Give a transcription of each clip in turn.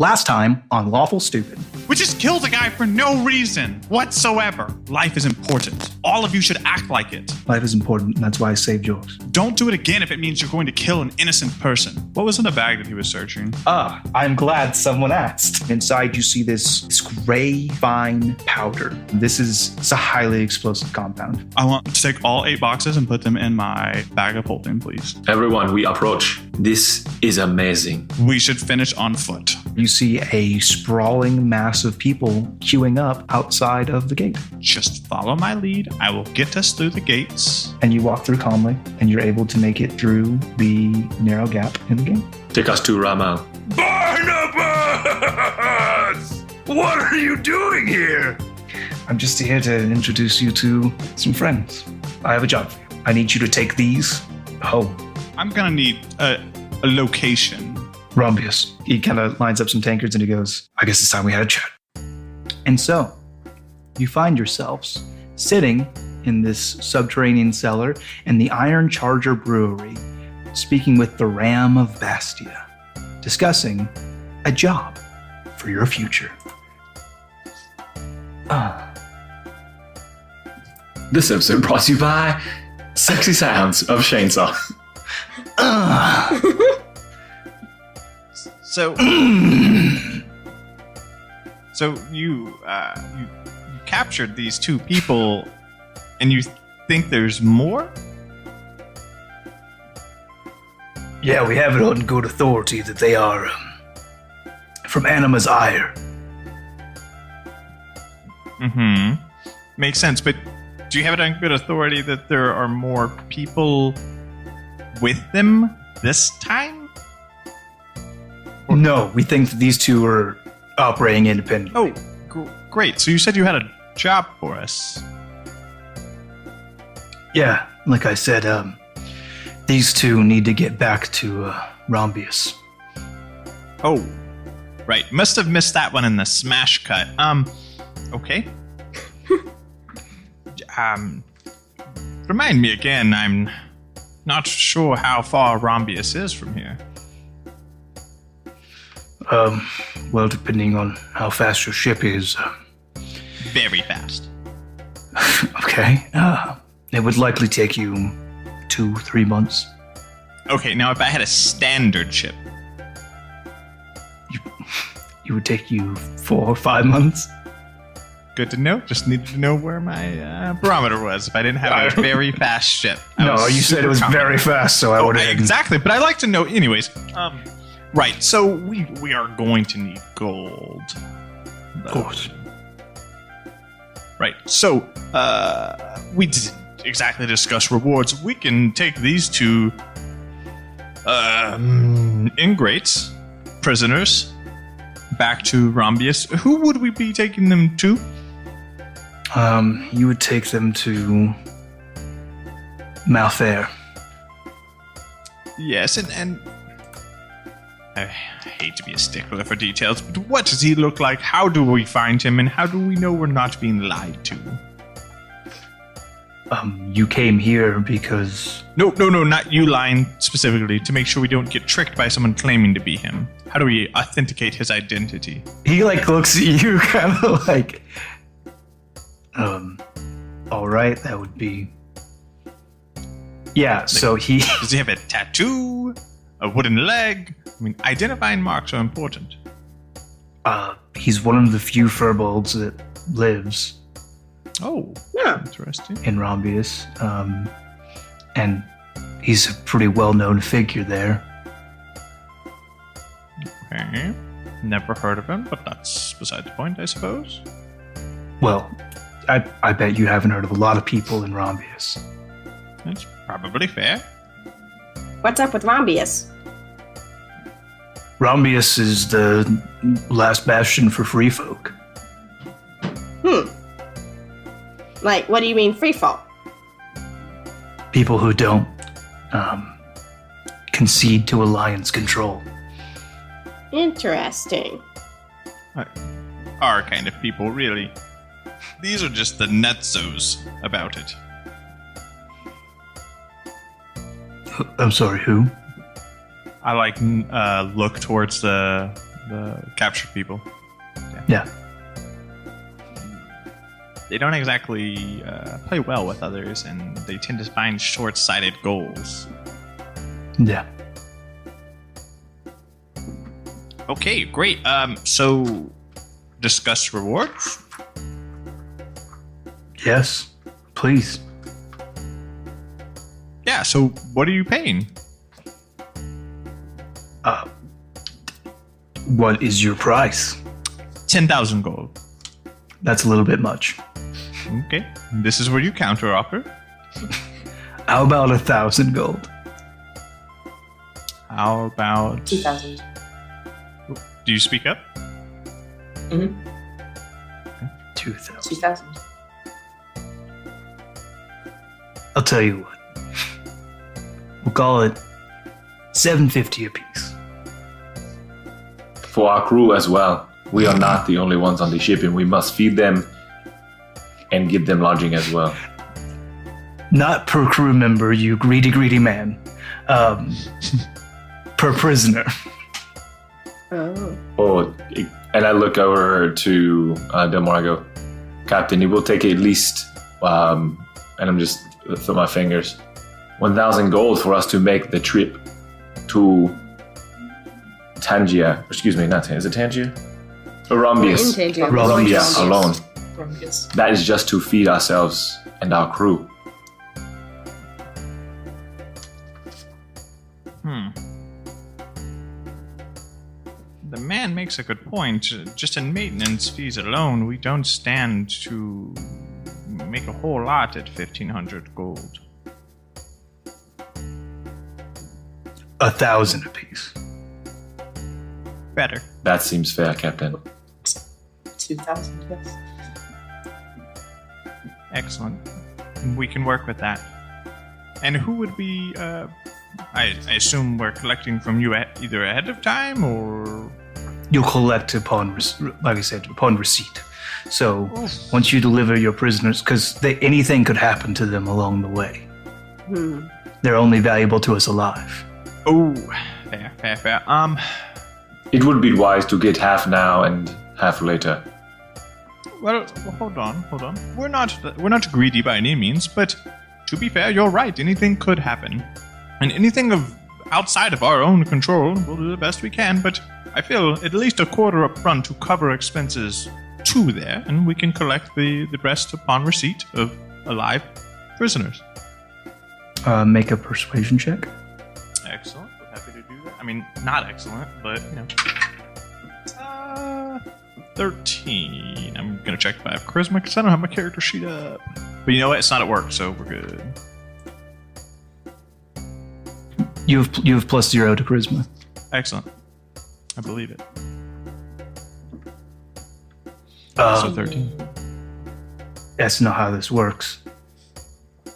Last time on Lawful Stupid. We just killed a guy for no reason whatsoever. Life is important. All of you should act like it. Life is important, and that's why I saved yours. Don't do it again if it means you're going to kill an innocent person. What was in the bag that he was searching? I'm glad someone asked. Inside you see this gray, fine powder. It's a highly explosive compound. I want to take all 8 boxes and put them in my bag of holding, please. Everyone, we approach. This is amazing. We should finish on foot. You see a sprawling mass of people queuing up outside of the gate. Just follow my lead. I will get us through the gates. And you walk through calmly, and you're able to make it through the narrow gap in the gate. Take us to Rama. Barnabas! What are you doing here? I'm just here to introduce you to some friends. I have a job for you. I need you to take these home. I'm going to need a location. Rombius. He kind of lines up some tankards and he goes, I guess it's time we had a chat. And so, you find yourselves sitting in this subterranean cellar in the Iron Charger Brewery, speaking with the Ram of Bastia, discussing a job for your future. This episode brought to you by Sexy Sounds of Shainsaw. So you captured these 2 people, and you think there's more? Yeah, we have it on good authority that they are from Anima's ire. Mm-hmm. Makes sense, but do you have it on good authority that there are more people with them this time? No, we think that these 2 are operating independently. Oh, great. So you said you had a job for us. Yeah, like I said, these 2 need to get back to Rombius. Oh, right. Must have missed that one in the smash cut. Okay. Remind me again, I'm not sure how far Rombius is from here. Well, depending on how fast your ship is. Very fast. Okay. It would likely take you 2-3 months. Okay, now if I had a standard ship. It would take you 4 or 5 months. Good to know. Just needed to know where my barometer was if I didn't have a very fast ship. No, you said it was very fast, so I would have... Exactly, but I like to know anyways. Right, so we are going to need gold. Of course. Right, so we didn't exactly discuss rewards. We can take these 2 ingrates, prisoners, back to Rombius. Who would we be taking them to? You would take them to Malfair. Yes, and I hate to be a stickler for details, but what does he look like? How do we find him? And how do we know we're not being lied to? You came here because... No, not you lying specifically, to make sure we don't get tricked by someone claiming to be him. How do we authenticate his identity? He, looks at you kind of like... all right, that would be... Yeah, so he... Does he have a tattoo? A wooden leg? I mean, identifying marks are important. He's one of the few furbolgs that lives. Oh, yeah. Interesting. In Rombius. And he's a pretty well-known figure there. Okay. Never heard of him, but that's beside the point, I suppose. Well, I bet you haven't heard of a lot of people in Rombius. That's probably fair. What's up with Rombius? Rombius is the last bastion for free folk. Like, what do you mean free folk? People who don't concede to Alliance control. Interesting. Our kind of people, really. These are just the nutzos about it. I'm sorry, who? I look towards the the captured people. Yeah. They don't exactly play well with others, and they tend to find short-sighted goals. Yeah. Okay, great. So discuss rewards. Yes. Please. Yeah. So what are you paying? What is your price? 10,000 gold. That's a little bit much. Okay. This is where you counter offer. How about 1,000 gold? How about 2,000. Do you speak up? Mm-hmm. 2,000. 2,000. I'll tell you what. We'll call it 750 apiece. For our crew as well. We are not the only ones on the ship, and we must feed them and give them lodging as well. Not per crew member, you greedy, greedy man. Per prisoner. Oh. Oh, and I look over to Delmar. I go, Captain, it will take at least, and I'm just through my fingers, 1,000 gold for us to make the trip to Tangia. Excuse me, not Tangia. Is it Tangia? Rombius. Rombius alone. Yes. That is just to feed ourselves and our crew. The man makes a good point. Just in maintenance fees alone, we don't stand to make a whole lot at 1,500 gold. 1,000 apiece. Better. That seems fair, Captain. 2,000, yes. Excellent. We can work with that. And who would be... I assume we're collecting from you either ahead of time or... You'll collect upon, like I said, upon receipt. So once you deliver your prisoners, because anything could happen to them along the way. They're only valuable to us alive. Oh, fair. It would be wise to get half now and half later. Well, hold on. We're not greedy by any means, but to be fair, you're right. Anything could happen, and anything outside of our own control, we'll do the best we can. But I feel at least a quarter up front to cover expenses to there, and we can collect the rest upon receipt of alive prisoners. Make a persuasion check. Excellent. We're happy to do that. I mean, not excellent, but, 13. I'm going to check if I have charisma because I don't have my character sheet up. But you know what? It's not at work, so we're good. You have +0 to charisma. Excellent. I believe it. So 13. That's not how this works.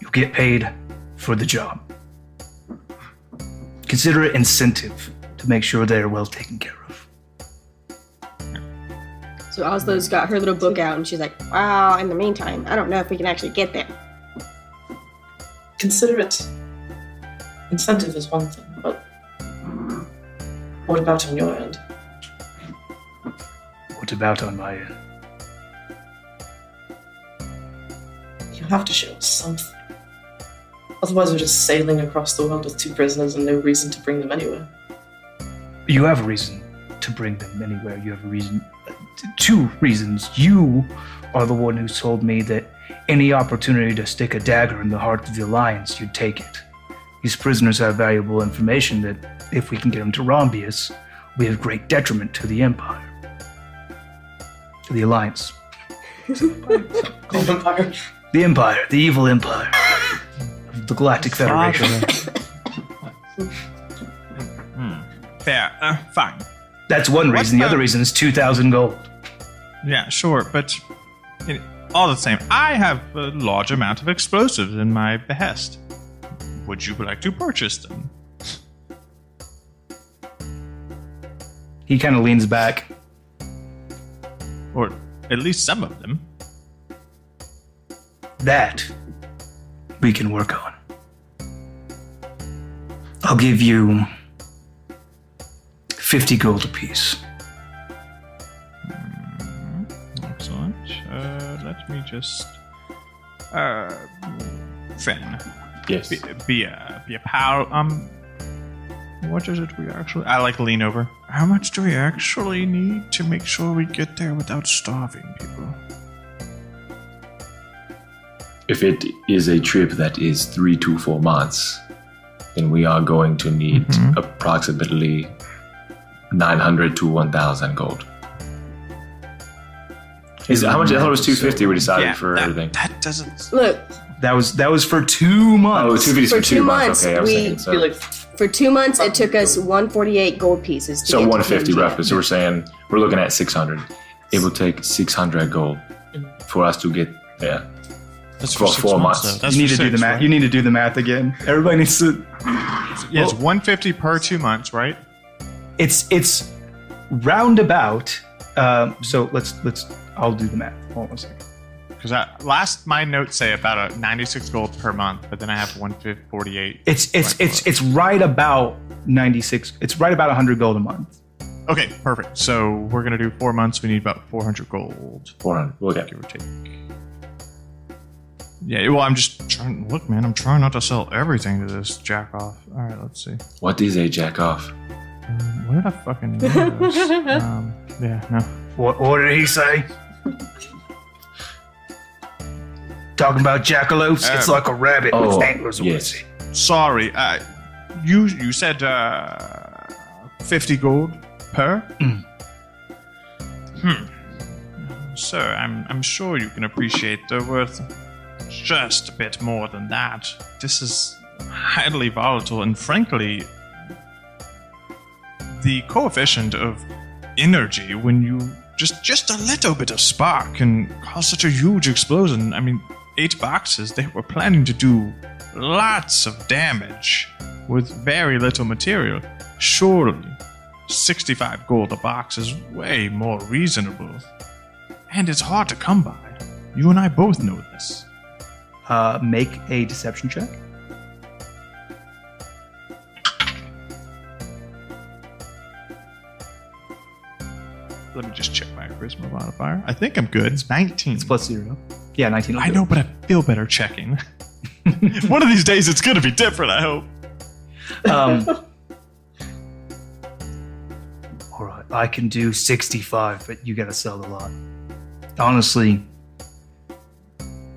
You get paid for the job. Consider it incentive to make sure they're well taken care of. So Oslo's got her little book out and she's like, wow, in the meantime, I don't know if we can actually get there. Consider it. Incentive is one thing, but what about on your end? What about on my end? You have to show us something. Otherwise, we're just sailing across the world with 2 prisoners and no reason to bring them anywhere. You have a reason to bring them anywhere. You have a reason. 2 reasons. You are the one who told me that any opportunity to stick a dagger in the heart of the Alliance, you'd take it. These prisoners have valuable information that, if we can get them to Rombius, we have great detriment to the Empire. To the Alliance. The Empire. The Empire. The evil Empire. The Galactic Federation. Fair. Fine. That's one reason. The other reason is 2,000 gold. Yeah, sure, but all the same, I have a large amount of explosives in my behest. Would you like to purchase them? He kind of leans back. Or at least some of them. That we can work on. I'll give you 50 gold apiece. Let me just. Finn. Yes. Be a pal. What is it we actually? I like lean over. How much do we actually need to make sure we get there without starving people? If it is a trip that is 3 to 4 months, then we are going to need approximately 900 to 1,000 gold. How much? I thought it was 250. We decided for everything. That doesn't. Look, That was for 2 months. Oh, 250 is For for 2 2 months. months, Okay, I was we thinking so. Be like, for 2 months, it took us 148 gold pieces. To So get to 150 Tangia. roughly. So we're saying we're looking at 600. It will take 600 gold for us to get there. That's For 6 4 months. months. Though. That's You need for to do the 6, math. right? You need to do the math again. Everybody needs to. Yeah, it's 150 per 2 months, right? It's roundabout. So let's. I'll do the math. Hold on a second. Because my notes say about 96 gold per month, but then I have 148. It's right about 96. It's right about 100 gold a month. Okay, perfect. So we're gonna do 4 months. We need about 400 gold, 400. We'll get give or take. Yeah, well, I'm just trying. Look, man, I'm trying not to sell everything to this jack off. All right, let's see. What is a jack off? What did I fucking name this? Yeah, no. What did he say? Talking about jackalopes? It's like a rabbit with antlers. Yes. Sorry, you said 50 gold per. Sir, I'm sure you can appreciate they're worth just a bit more than that. This is highly volatile, and frankly, the coefficient of energy when you just a little bit of spark can cause such a huge explosion. I mean, 8 boxes, they were planning to do lots of damage with very little material. Surely 65 gold a box is way more reasonable. And it's hard to come by. You and I both know this. Make a deception check. Let me just check my charisma modifier. I think I'm good. It's 19. It's plus 0. Yeah, 19. I know, but I feel better checking. One of these days it's going to be different, I hope. All right, I can do 65, but you gotta sell the lot. Honestly,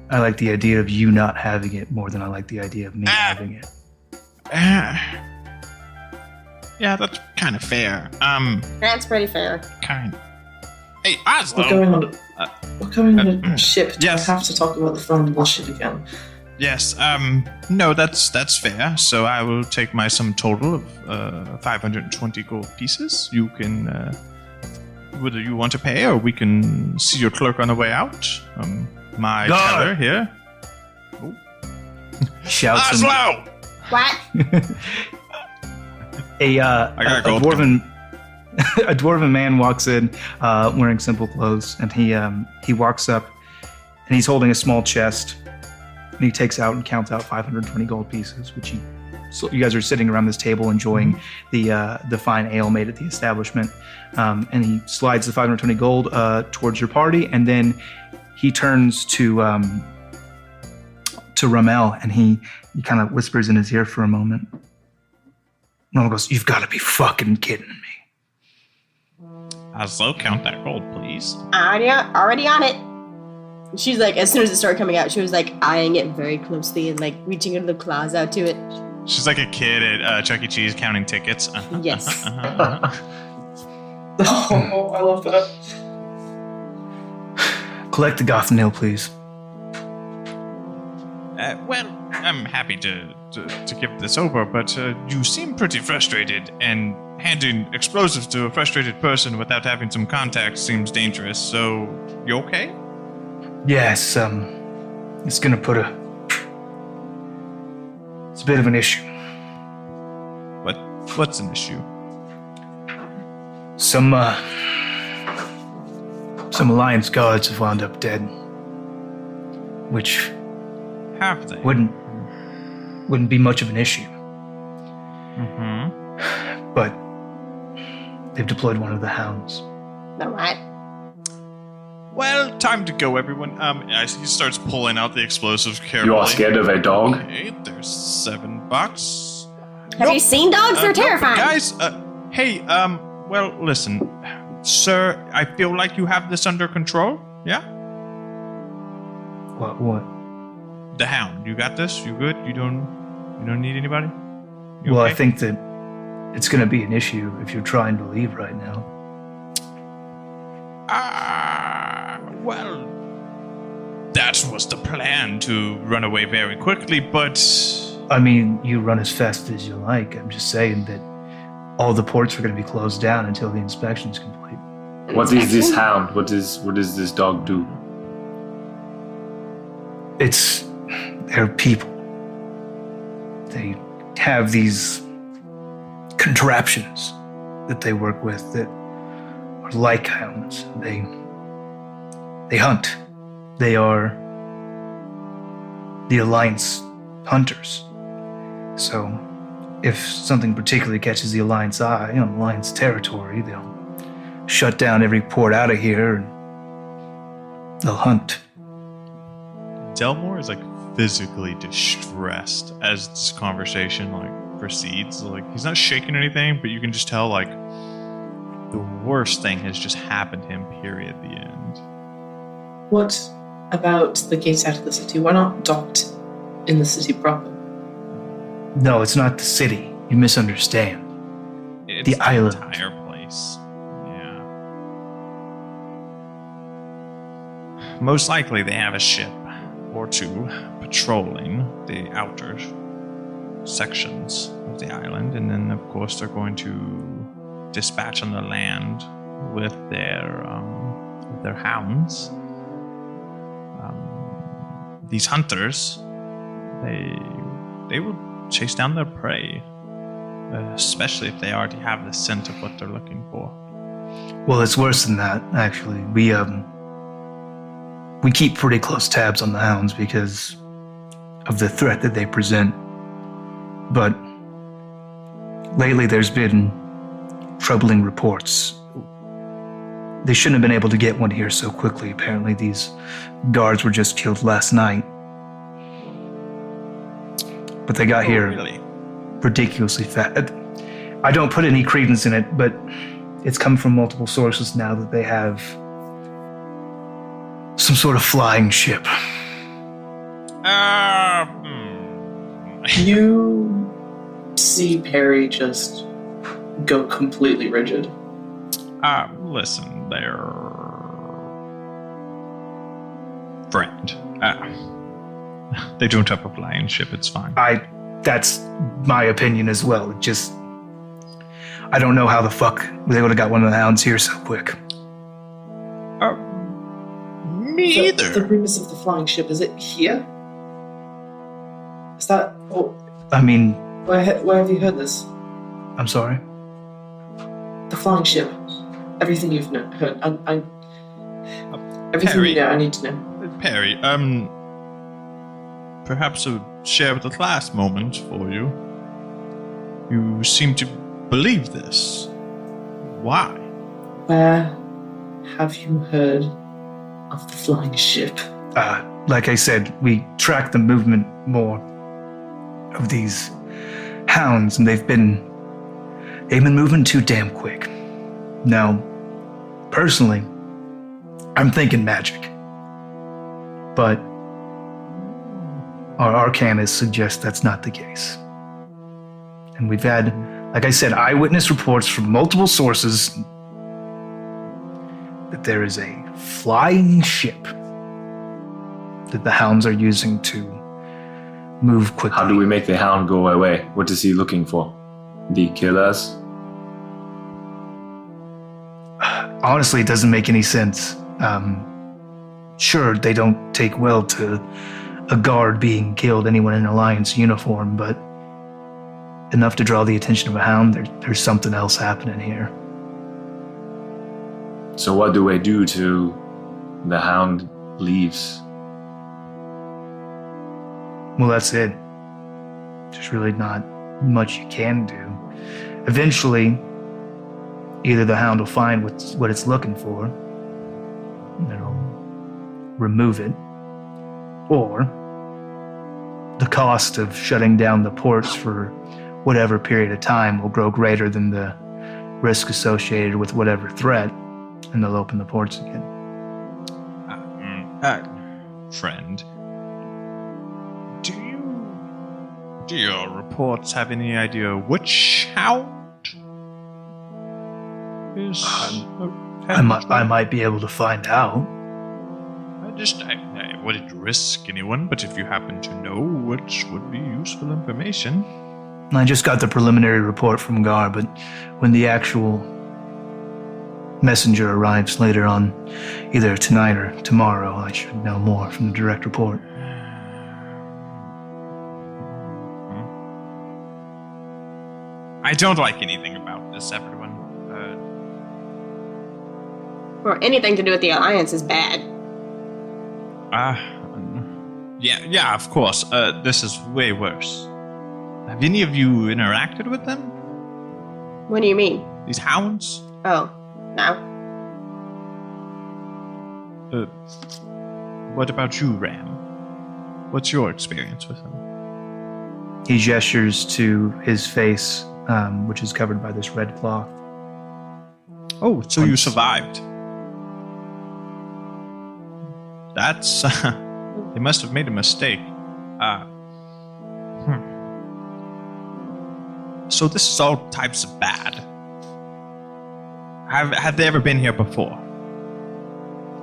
I like the idea of you not having it more than I like the idea of me having it. Yeah, that's kind of fair. That's pretty fair. Kind. Hey, Oslo. We're going on a ship. Do yes. I have to talk about the phone bullshit again? Yes. No, that's fair. So I will take my sum total of 520 gold pieces. You can, whether you want to pay, or we can see your clerk on the way out. My teller here. Shouts Oslo. What? a dwarven man walks in wearing simple clothes, and he walks up and he's holding a small chest, and he takes out and counts out 520 gold pieces, which so you guys are sitting around this table enjoying the fine ale made at the establishment, and he slides the 520 gold towards your party, and then he turns to Ramel, and he kind of whispers in his ear for a moment. Ramel goes, "You've got to be fucking kidding me." Oslo, count that gold, please. Already on it. She's like, as soon as it started coming out, she was like eyeing it very closely and like reaching her little claws out to it. She's like a kid at Chuck E. Cheese counting tickets. Yes. Oh, I love that. Collect the Gothenil, please. Well, I'm happy to give this over, but you seem pretty frustrated, and handing explosives to a frustrated person without having some contact seems dangerous, so you okay? Yes, it's gonna put it's a bit of an issue. What's an issue? Some Alliance guards have wound up dead, which Have they? wouldn't be much of an issue. Mm-hmm. But they've deployed one of the hounds. The what? Well, time to go, everyone. As he starts pulling out the explosives carefully. You are scared of a dog? Okay, there's $7. Have you seen dogs? They're No, terrifying. guys, hey, well, listen. Sir, I feel like you have this under control. Yeah? What? The Hound, you got this? You good? You don't need anybody? You Well, okay? I think that it's going to be an issue if you're trying to leave right now. Well, that was the plan, to run away very quickly, but I mean, you run as fast as you like. I'm just saying that all the ports are going to be closed down until the inspection's complete. What is this hound? What does this dog do? They're people. They have these contraptions that they work with that are like hounds. They hunt. They are the Alliance hunters. So if something particularly catches the Alliance eye on Alliance territory, they'll shut down every port out of here and they'll hunt. Delmore is physically distressed as this conversation proceeds. He's not shaking anything, but you can just tell the worst thing has just happened to him, period, the end. What about the gates out of the city? Why not docked in the city proper? No, it's not the city. You misunderstand. It's The island. entire place. Yeah. Most likely they have a ship or two patrolling the outer sections of the island, and then of course they're going to dispatch on the land with their hounds. These hunters, they will chase down their prey, especially if they already have the scent of what they're looking for. Well, it's worse than that, actually. We keep pretty close tabs on the hounds because of the threat that they present. But lately there's been troubling reports. They shouldn't have been able to get one here so quickly. Apparently these guards were just killed last night. But they got here Really? ridiculously fast. I don't put any credence in it, but it's come from multiple sources now that they have some sort of flying ship. You see Perry just go completely rigid. Listen, they're friend. They don't have a flying ship, it's fine. That's my opinion as well. I don't know how the fuck they would have got one of the hounds here so quick. Me either. The premise of the flying ship, is it here? Is that... Oh, I mean, where have you heard this? I'm sorry. The flying ship. Everything you've heard. Everything Perry. you know, I need to know. Perry, perhaps a share with the class moment for you. You seem to believe this. Why? Where have you heard of the flying ship? Like I said, we track the movement more of these hounds, and they've been moving too damn quick. Now, personally, I'm thinking magic. But our arcanists suggest that's not the case. And we've had, like I said, eyewitness reports from multiple sources that there is a flying ship that the hounds are using to move quickly. How do we make the hound go away? What is he looking for? Did he kill us? Honestly, it doesn't make any sense. Sure, they don't take well to a guard being killed, anyone in an Alliance uniform, but enough to draw the attention of a hound, there's something else happening here. So what do we do to the hound leaves? Well, that's it. There's really not much you can do. Eventually, either the hound will find what it's looking for, it'll remove it, or the cost of shutting down the ports for whatever period of time will grow greater than the risk associated with whatever threat, and they'll open the ports again. Friend, do your reports have any idea which hound is? I might be able to find out. I wouldn't risk anyone, but if you happen to know, which would be useful information. I just got the preliminary report from Gar, but when the actual messenger arrives later on, either tonight or tomorrow, I should know more from the direct report. I don't like anything about this, everyone. Or anything to do with the Alliance is bad. Yeah, of course. This is way worse. Have any of you interacted with them? What do you mean? These hounds? Oh, no. What about you, Ram? What's your experience with them? He gestures to his face, which is covered by this red cloth. Oh, so you survived. That's... they must have made a mistake. So this is all types of bad. Have they ever been here before?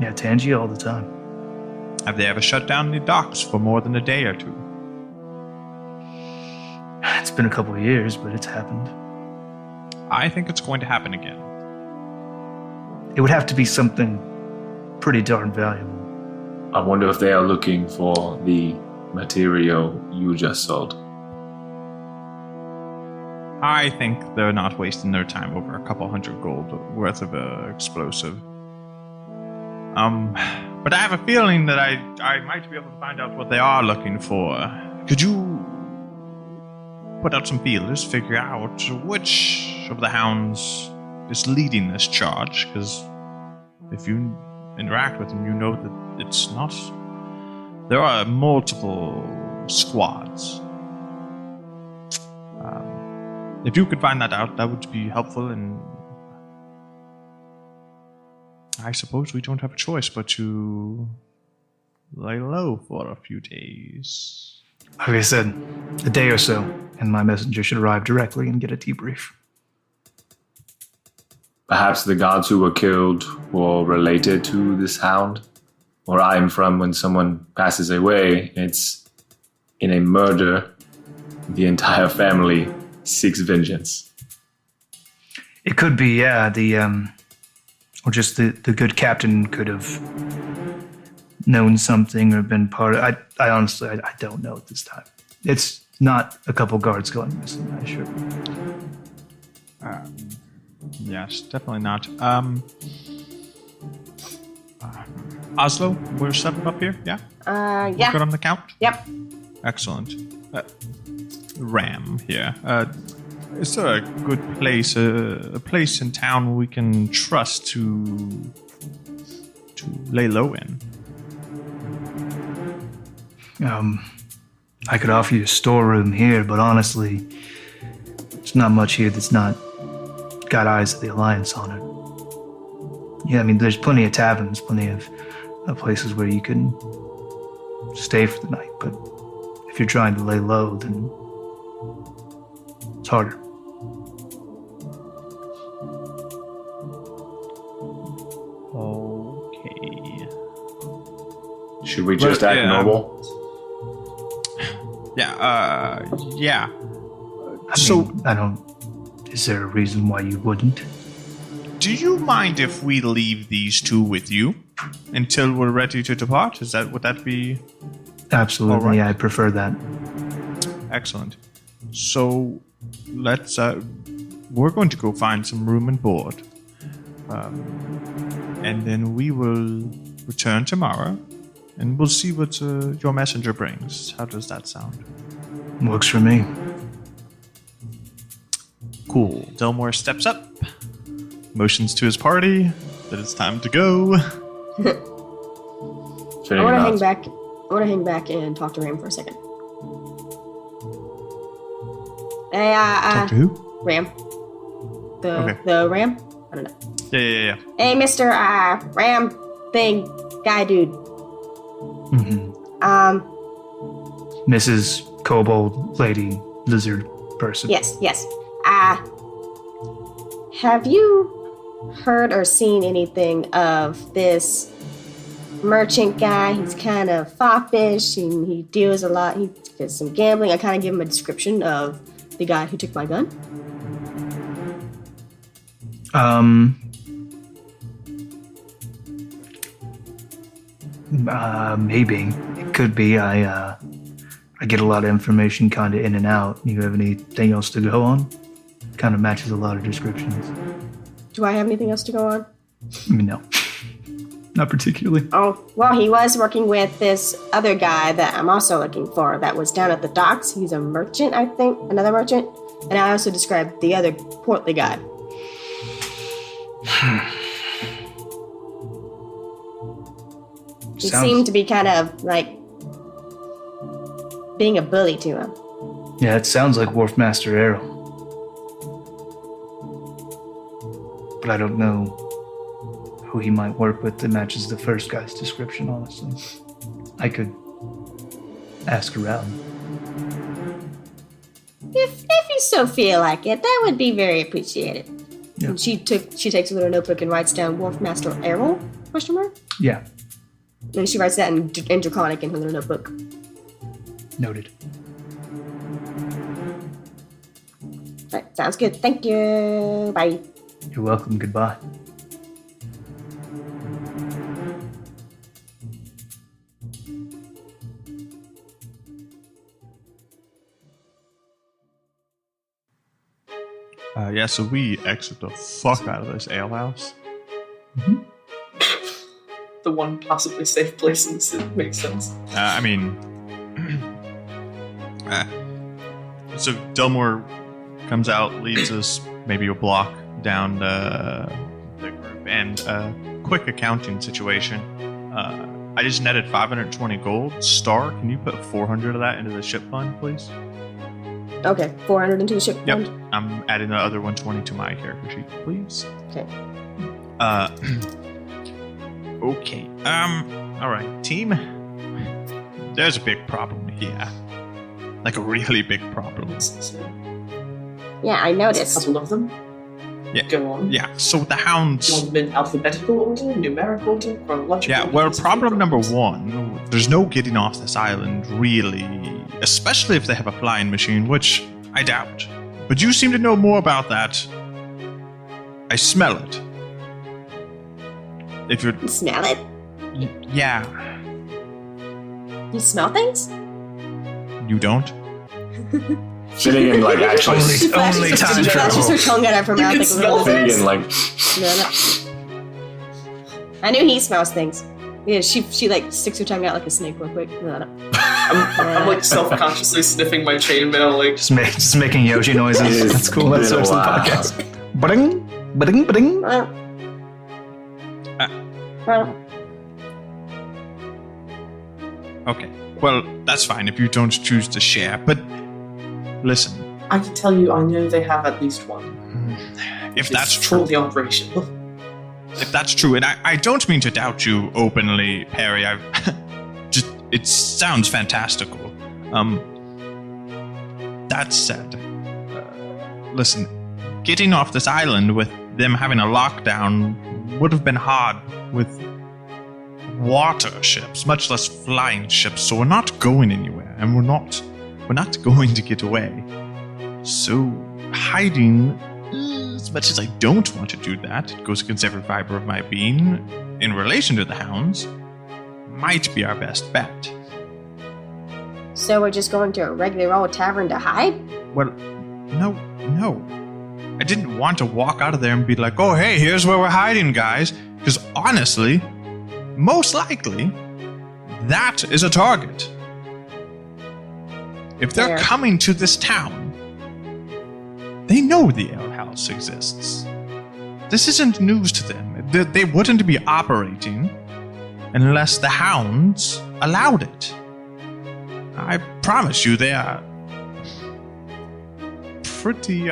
Yeah, Tangia all the time. Have they ever shut down the docks for more than a day or two? It's been a couple of years, but it's happened. I think it's going to happen again. It would have to be something pretty darn valuable. I wonder if they are looking for the material you just sold. I think they're not wasting their time over a couple hundred gold worth of explosive. But I have a feeling that I might be able to find out what they are looking for. Could you put out some feelers, figure out which of the hounds is leading this charge? Because if you interact with them, you know that it's not... There are multiple squads. If you could find that out, that would be helpful, and I suppose we don't have a choice but to lay low for a few days. Like I said, a day or so, and my messenger should arrive directly and get a debrief. Perhaps the gods who were killed were related to this hound. Where I'm from, when someone passes away, it's in a murder, the entire family seeks vengeance. It could be, yeah, or just the good captain could have known something or been part of it. I honestly, I don't know at this time. It's not a couple guards going missing, I assure you. Yes, definitely not. Oslo, we're set up here, yeah? Yeah. We're good on the count? Yep. Excellent. Ram here. Is there a good place, a place in town we can trust to lay low in? I could offer you a storeroom here, but honestly, there's not much here that's not got eyes of the Alliance on it. Yeah, I mean, there's plenty of taverns, plenty of places where you can stay for the night, but if you're trying to lay low, then it's harder. Okay. Should we just act normal? Yeah. I don't... Is there a reason why you wouldn't? Do you mind if we leave these two with you until we're ready to depart? Would that be... Absolutely, right. yeah, I prefer that. Excellent. So, let's... we're going to go find some room and board. And then we will return tomorrow, and we'll see what your messenger brings. How does that sound? Works for me. Cool. Delmore steps up, motions to his party that it's time to go. Fitting want to hang nods. back. I want to hang back and talk to Ram for a second. Hey, Talk to who? Ram. Okay. The Ram? I don't know. Yeah. Hey, Mr. Ram thing guy dude. Mhm. Mrs. Kobold Lady Lizard Person. Yes. Have you heard or seen anything of this merchant guy? He's kind of foppish and he deals a lot. He does some gambling. I kind of give him a description of the guy who took my gun. Maybe. It could be. I get a lot of information kind of in and out. You have anything else to go on? Kind of matches a lot of descriptions. Do I have anything else to go on? I mean, no. Not particularly. Oh, well, he was working with this other guy that I'm also looking for that was down at the docks. He's a merchant, I think. Another merchant. And I also described the other portly guy. He seemed to be kind of like being a bully to him. Yeah, it sounds like Wharfmaster Arrow. But I don't know who he might work with that matches the first guy's description, honestly. I could ask around. If you so feel like it, that would be very appreciated. Yeah. And she takes a little notebook and writes down Wharfmaster Errol? Question mark? Yeah, And she writes that in Draconic in her little notebook. noted. Right, sounds good. Thank you. Bye. You're welcome. Goodbye. So we exit the fuck out of this alehouse. The one possibly safe place in the city makes sense. So Delmore comes out, leads us maybe a block down the group, and quick accounting situation. I just netted 520 gold. Star, can you put 400 of that into the ship fund, please? Okay, 400 into the ship Yep. fund. I'm adding the other 120 to my character sheet, please. Okay. Okay. All right, team. There's a big problem here. Like a really big problem. So, Yeah, I there's a noticed. couple of them. Yeah. Go on. Yeah. So the Do you hounds. want them in alphabetical order, numeric order, chronological Yeah. order? Well, What's the problem big number problems? one. There's no getting off this island, really. Especially if they have a flying machine, which I doubt. But you seem to know more about that. I smell it. If you're. You smell it? Yeah. You smell things? You don't? Finnegan, like, actually. Only time she flashes her travel. tongue out of her mouth can like a smell little. Finnegan, like. No. I knew he smells things. Yeah, she like sticks her tongue out like a snake real quick. No. I'm like self-consciously sniffing my chainmail, like Just making Yoshi noises. It is That's cool. That been a starts the while. podcast. Ba-ding, ba-ding, ba-ding. Well, Okay. Well, that's fine if you don't choose to share. But listen, I can tell you, I know they have at least one. if It's that's true, fully operational. if that's true, and I don't mean to doubt you openly, Perry. I've just it sounds fantastical. That said, listen, getting off this island with them having a lockdown would have been hard with water ships, much less flying ships. So we're not going anywhere, and we're not going to get away. So hiding, as much as I don't want to do that, it goes against every fiber of my being. In relation to the hounds, might be our best bet. so we're just going to a regular old tavern to hide? Well, no. I didn't want to walk out of there and be like, oh, hey, here's where we're hiding, guys. Because honestly, most likely, that is a target. If they're Fair. coming to this town, they know the alehouse exists. This isn't news to them. They wouldn't be operating unless the hounds allowed it. I promise you they are pretty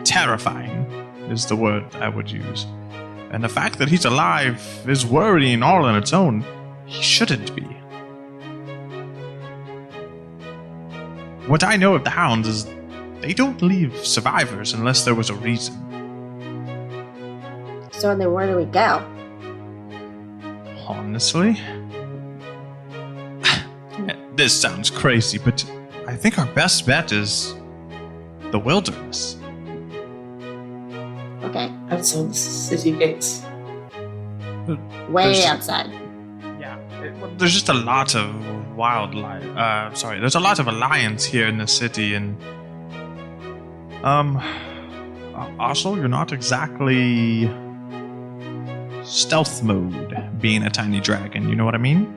terrifying is the word I would use. And the fact that he's alive is worrying all on its own. He shouldn't be. What I know of the hounds is they don't leave survivors unless there was a reason. So then where do we go? Honestly, this sounds crazy, but I think our best bet is the wilderness. Okay. Outside the city gates. Way outside. Yeah, there's just a lot of wildlife. There's a lot of alliance here in the city, and also you're not exactly stealth mode being a tiny dragon. You know what I mean?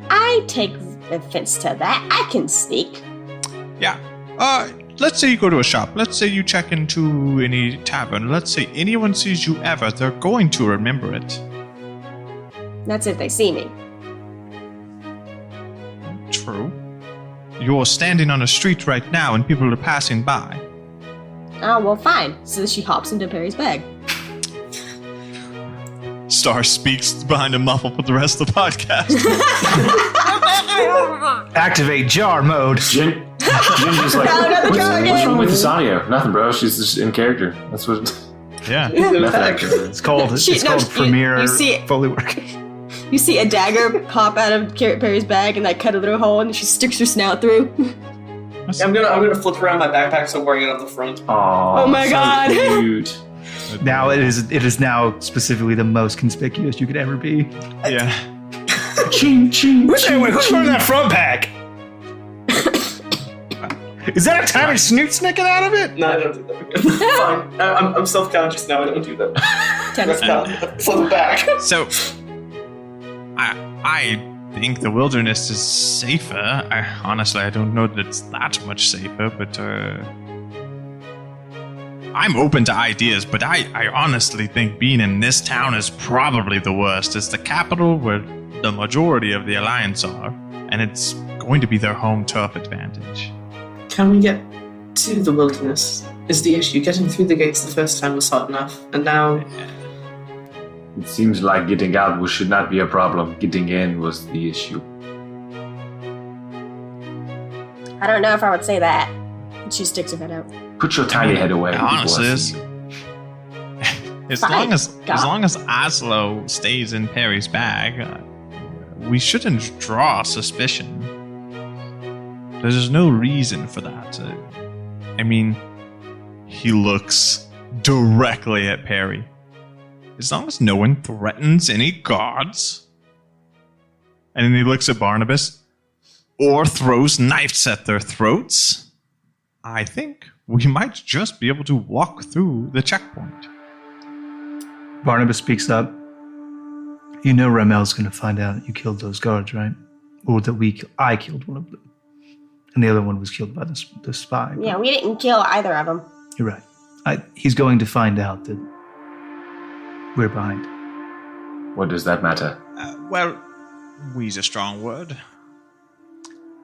I take offense to that. I can sneak. Yeah. Let's say you go to a shop. Let's say you check into any tavern. Let's say anyone sees you ever, they're going to remember it. That's if they see me. True. You're standing on a street right now and people are passing by. Oh, well, fine. So she hops into Perry's bag. Star speaks behind a muffle for the rest of the podcast. Activate jar mode. Jin just like, what's wrong with this audio? Nothing, bro. She's just in character. That's what. Yeah. It's called Premiere Foley work. You see a dagger pop out of Perry's bag and cut a little hole and she sticks her snout through. I'm gonna flip around my backpack so I'm wearing it on the front. Oh my god. Cute. Now it is now specifically the most conspicuous you could ever be. Yeah. Who's wearing that front pack? Is that a tiny snoot sticking out of it? No, I don't do that. Fine. I'm self-conscious now. I don't do that. Flip it back. So, I think the wilderness is safer. Honestly, I don't know that it's that much safer, but I'm open to ideas, but I honestly think being in this town is probably the worst. It's the capital where the majority of the Alliance are, and it's going to be their home turf advantage. Can we get to the wilderness is the issue. Getting through the gates the first time was hard enough, and now... It seems like getting out should not be a problem. Getting in was the issue. I don't know if I would say that. And she sticks her head out. Put your tiny head away. Honestly, as long as Oslo stays in Perry's bag, we shouldn't draw suspicion. There's no reason for that. I mean, he looks directly at Perry. As long as no one threatens any guards, and then he looks at Barnabas, or throws knives at their throats, I think we might just be able to walk through the checkpoint. Barnabas speaks up. You know Ramel's going to find out you killed those guards, right? Or that I killed one of them. And the other one was killed by the spy. Yeah, we didn't kill either of them. You're right. He's going to find out that we're behind. What does that matter? Well, we's a strong word.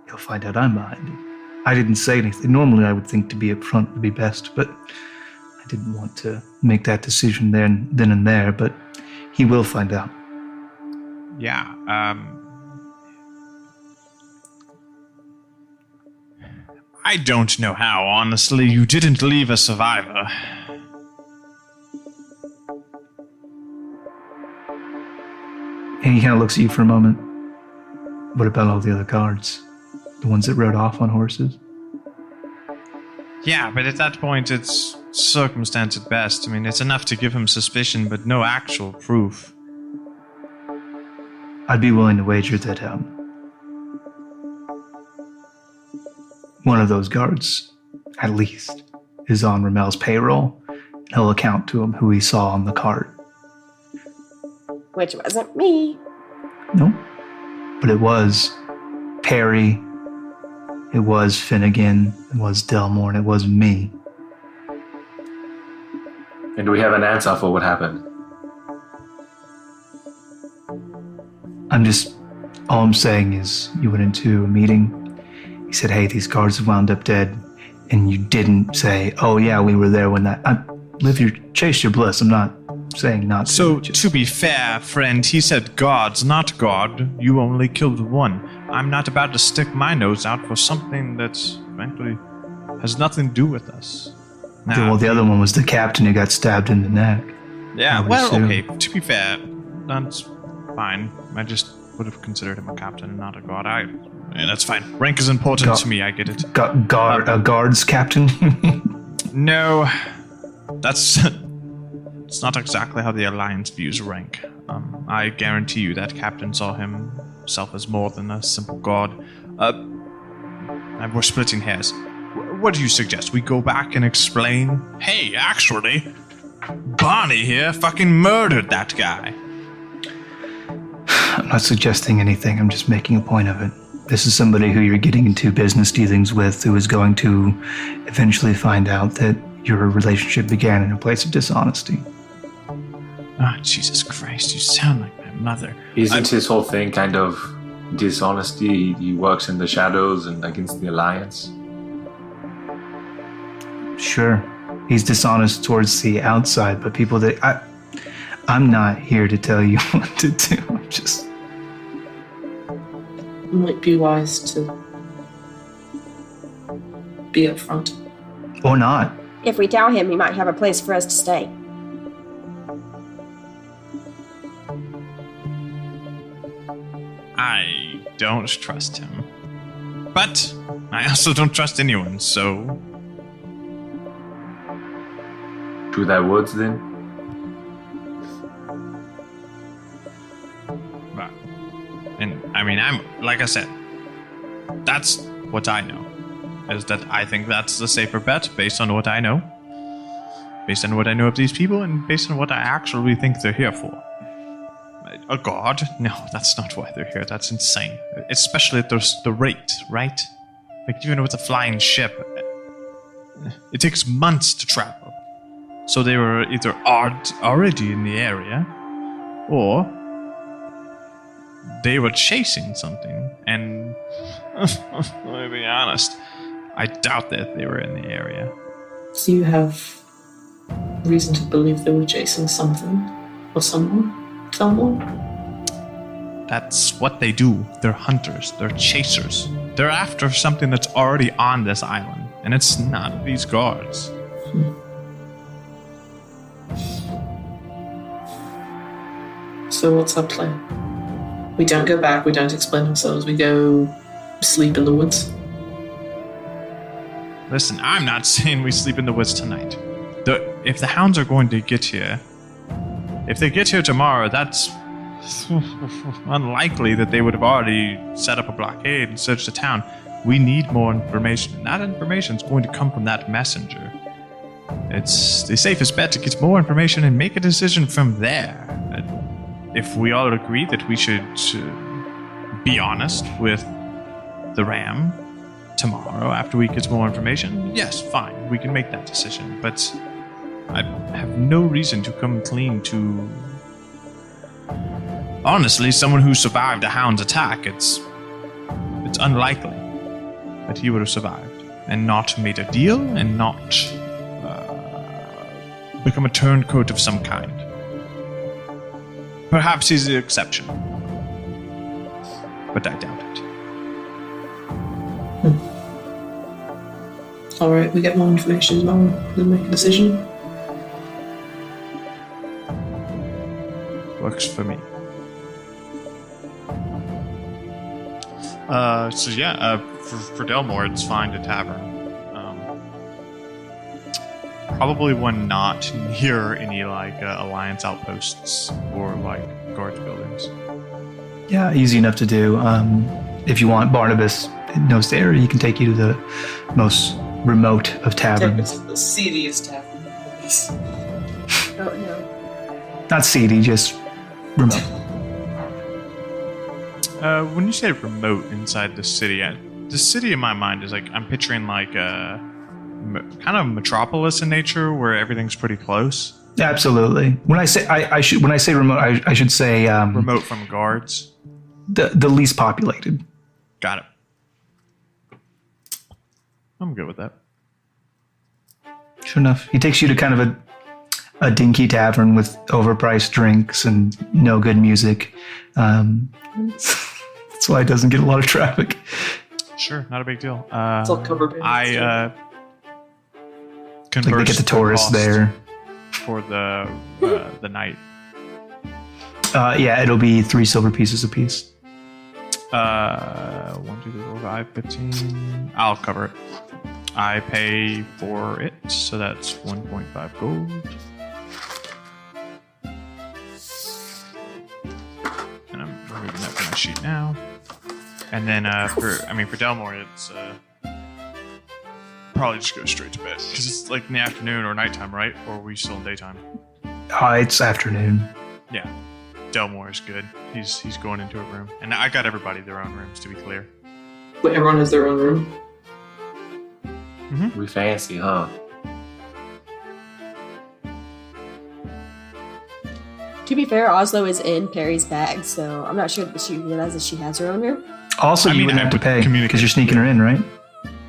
He'll find out I'm behind him. I didn't say anything. Normally I would think to be up front would be best, but I didn't want to make that decision then and there, but he will find out. Yeah, I don't know how, honestly. You didn't leave a survivor. And he kind of looks at you for a moment. What about all the other guards? The ones that rode off on horses? Yeah, but at that point, it's circumstance at best. I mean, it's enough to give him suspicion, but no actual proof. I'd be willing to wager that one of those guards, at least, is on Ramel's payroll. And he'll account to him who he saw on the cart. Which wasn't me. No, but it was Perry. It was Finnegan. It was Delmore. And it was me. And do we have an answer for what happened? all I'm saying is you went into a meeting. You said, hey, these guards have wound up dead. And you didn't say, oh yeah, we were there when that, chase your bliss. I'm not saying not to. So, to be fair, friend, he said gods, not God. You only killed one. I'm not about to stick my nose out for something that, frankly, has nothing to do with us. Now, well, the other one was the captain who got stabbed in the neck. Yeah, well, okay, to be fair, that's fine. I just would have considered him a captain and not a god. Yeah, that's fine. Rank is important to me, I get it. Guards captain? No, that's... It's not exactly how the Alliance views rank. I guarantee you that Captain saw himself as more than a simple god. We're splitting hairs. What do you suggest? We go back and explain? Hey, actually, Barney here fucking murdered that guy. I'm not suggesting anything. I'm just making a point of it. This is somebody who you're getting into business dealings with, who is going to eventually find out that your relationship began in a place of dishonesty. Oh, Jesus Christ, you sound like my mother. Isn't his whole thing kind of dishonesty? He works in the shadows and against the Alliance? Sure. He's dishonest towards the outside, but people that... I'm not here to tell you what to do. I'm just... It might be wise to be upfront. Or not. If we tell him, he might have a place for us to stay. I don't trust him. But I also don't trust anyone, so... To that woods, then? And, I mean, like I said, that's what I know. Is that I think that's the safer bet based on what I know. Based on what I know of these people, and based on what I actually think they're here for. A god? No, that's not why they're here. That's insane. Especially at the rate, right? Like, even with a flying ship, it takes months to travel. So they were either already in the area, or they were chasing something. And, let me be honest, I doubt that they were in the area. So you have reason to believe they were chasing something or someone? That's what they do. They're hunters. They're chasers. They're after something that's already on this island, and it's not these guards. So what's our plan? We don't go back, we don't explain ourselves, we go sleep in the woods? Listen, I'm not saying we sleep in the woods tonight. If the hounds are going to get here, if they get here tomorrow, that's unlikely that they would have already set up a blockade and searched the town. We need more information, and that information is going to come from that messenger. It's the safest bet to get more information and make a decision from there. If we all agree that we should be honest with the ram tomorrow after we get more information, yes, fine, we can make that decision. But I have no reason to come clean to... Honestly, someone who survived a hound's attack, it's unlikely that he would have survived and not made a deal and not become a turncoat of some kind. Perhaps he's the exception, but I doubt it. Alright, we get more information tomorrow, then make a decision. Works for me. For Delmore, it's find a tavern. Probably one not near any Alliance outposts or guards buildings. Yeah, easy enough to do. If you want, Barnabas knows the area. He can take you to the most remote of taverns. The seediest tavern. Oh, no. Not seedy, just remote. When you say remote inside the city in my mind is I'm picturing a kind of metropolis in nature where everything's pretty close. Absolutely. When I say when I say remote, I should say remote from guards. the least populated. Got it. I'm good with that. Sure enough. He takes you to kind of a dinky tavern with overpriced drinks and no good music. That's why it doesn't get a lot of traffic. Sure, not a big deal. It's all cover bands. I Like they get the converse tourists cost there. for the night. Yeah, it'll be 3 silver pieces apiece. 1, 2, 3, 4, 5, 15. I'll cover it. I pay for it, so that's 1.5 gold. And I'm removing that from my sheet now. And then for Delmore, it's probably just go straight to bed because it's like in the afternoon or nighttime, right? Or are we still in daytime? It's afternoon. Yeah, Delmore is good. He's going into a room, and I got everybody their own rooms to be clear. Wait, everyone has their own room? We fancy, huh? To be fair, Oslo is in Perry's bag, so I'm not sure that she realizes she has her own room. Also, you wouldn't have to pay because you're sneaking her in, right?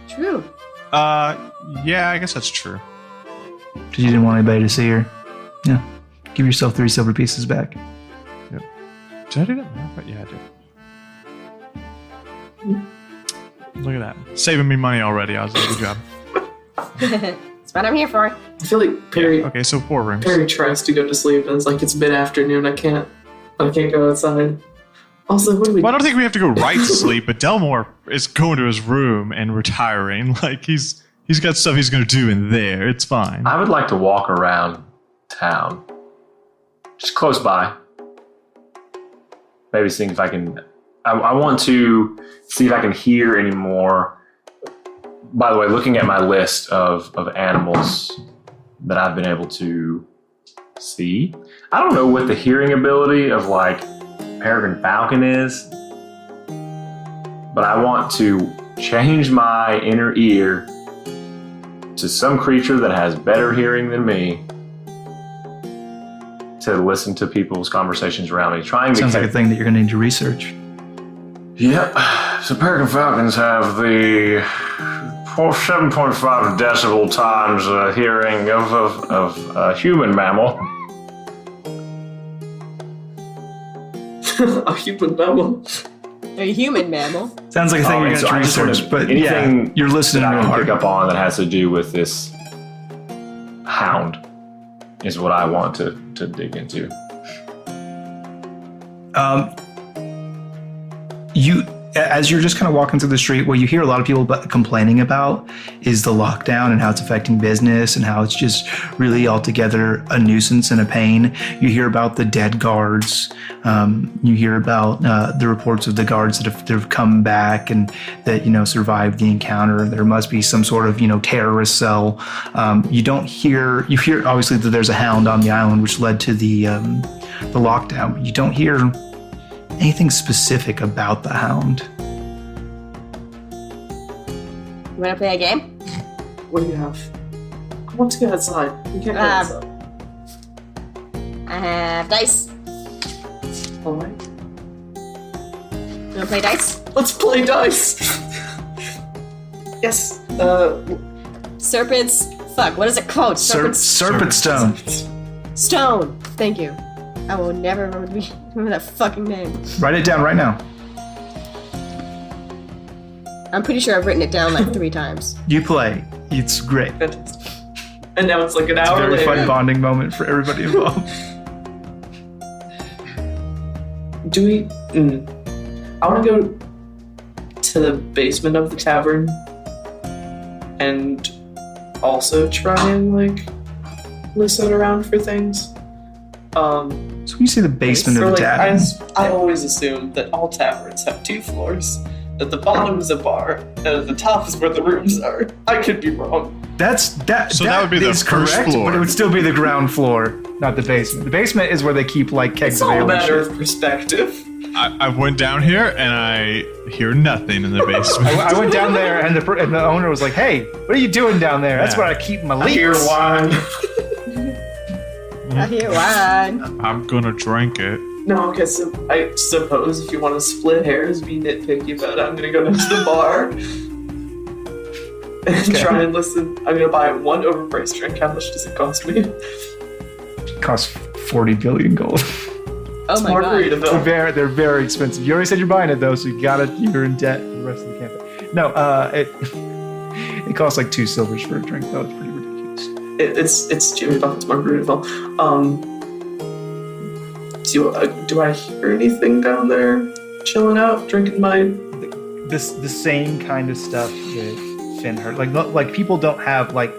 True. Yeah, I guess that's true. Because you didn't want anybody to see her. Yeah. Give yourself 3 silver pieces back. Yep. Did I do that? Yeah, I did. Look at that. Saving me money already, Oslo. Good job. That's what I'm here for. I feel like Perry. Okay, so 4 rooms. Perry tries to go to sleep, and it's like it's mid-afternoon. I can't go outside. Also, what do we? Well, I don't think we have to go right to sleep, but Delmore is going to his room and retiring. Like he's got stuff he's going to do in there. It's fine. I would like to walk around town, just close by. Maybe seeing if I can. I want to see if I can hear any more. By the way, looking at my list of animals that I've been able to see, I don't know what the hearing ability of like Peregrine Falcon is, but I want to change my inner ear to some creature that has better hearing than me to listen to people's conversations around me. Sounds like a thing that you're going to need to research. Yep. So Peregrine Falcons have the 7.5 decibel times hearing of a human mammal. A human mammal. A human mammal. Sounds like a thing you're going to research, but anything yeah, you're listening that I real can hard. pick up on that has to do with this hound is what I want to dig into. As you're just kind of walking through the street, what you hear a lot of people complaining about is the lockdown and how it's affecting business and how it's just really altogether a nuisance and a pain. You hear about the dead guards. You hear about the reports of the guards that have come back and that, survived the encounter. There must be some sort of, terrorist cell. You hear obviously that there's a hound on the island, which led to the lockdown, but you don't hear anything specific about the hound. You want to play a game? What do you have? I want to go outside. You can't go outside. I have dice. All right. You want to play dice? Let's play dice. Yes. Serpents. Fuck. What is it called? Serpent stone. Stone. Thank you. I will never remember that fucking name. Write it down right now. I'm pretty sure I've written it down like 3 times. You play. It's great. Fantastic. And now it's like an hour Very later. fun bonding moment for everybody involved. Do we? I want to go to the basement of the tavern and also try and listen around for things. So when you say the basement of the tavern, I always assume that all taverns have 2 floors. At the bottom is a bar, and at the top is where the rooms are. I could be wrong. that would be the is first correct, floor. but it would still be the ground floor, not the basement. The basement is where they keep kegs It's of all a ale and matter shit. of perspective. I went down here and I hear nothing in the basement. I went down there and the owner was like, "Hey, what are you doing down there? That's Yeah. where I keep my I leeks." hear wine. I hear wine. I'm gonna drink it. No, okay, so I suppose if you want to split hairs, be nitpicky about it, I'm gonna go down to the bar and try and listen. I'm gonna buy one overpriced drink. How much does it cost me? It costs 40 billion gold. Oh my god. They're very expensive. You already said you're buying it though, so you're in debt for the rest of the campaign. No, it costs like 2 silvers for a drink though. It's pretty ridiculous. It's Jimmy Buffett's Margaritaville. Do I hear anything down there? Chilling out, drinking my. The same kind of stuff that Finn heard. Like people don't have like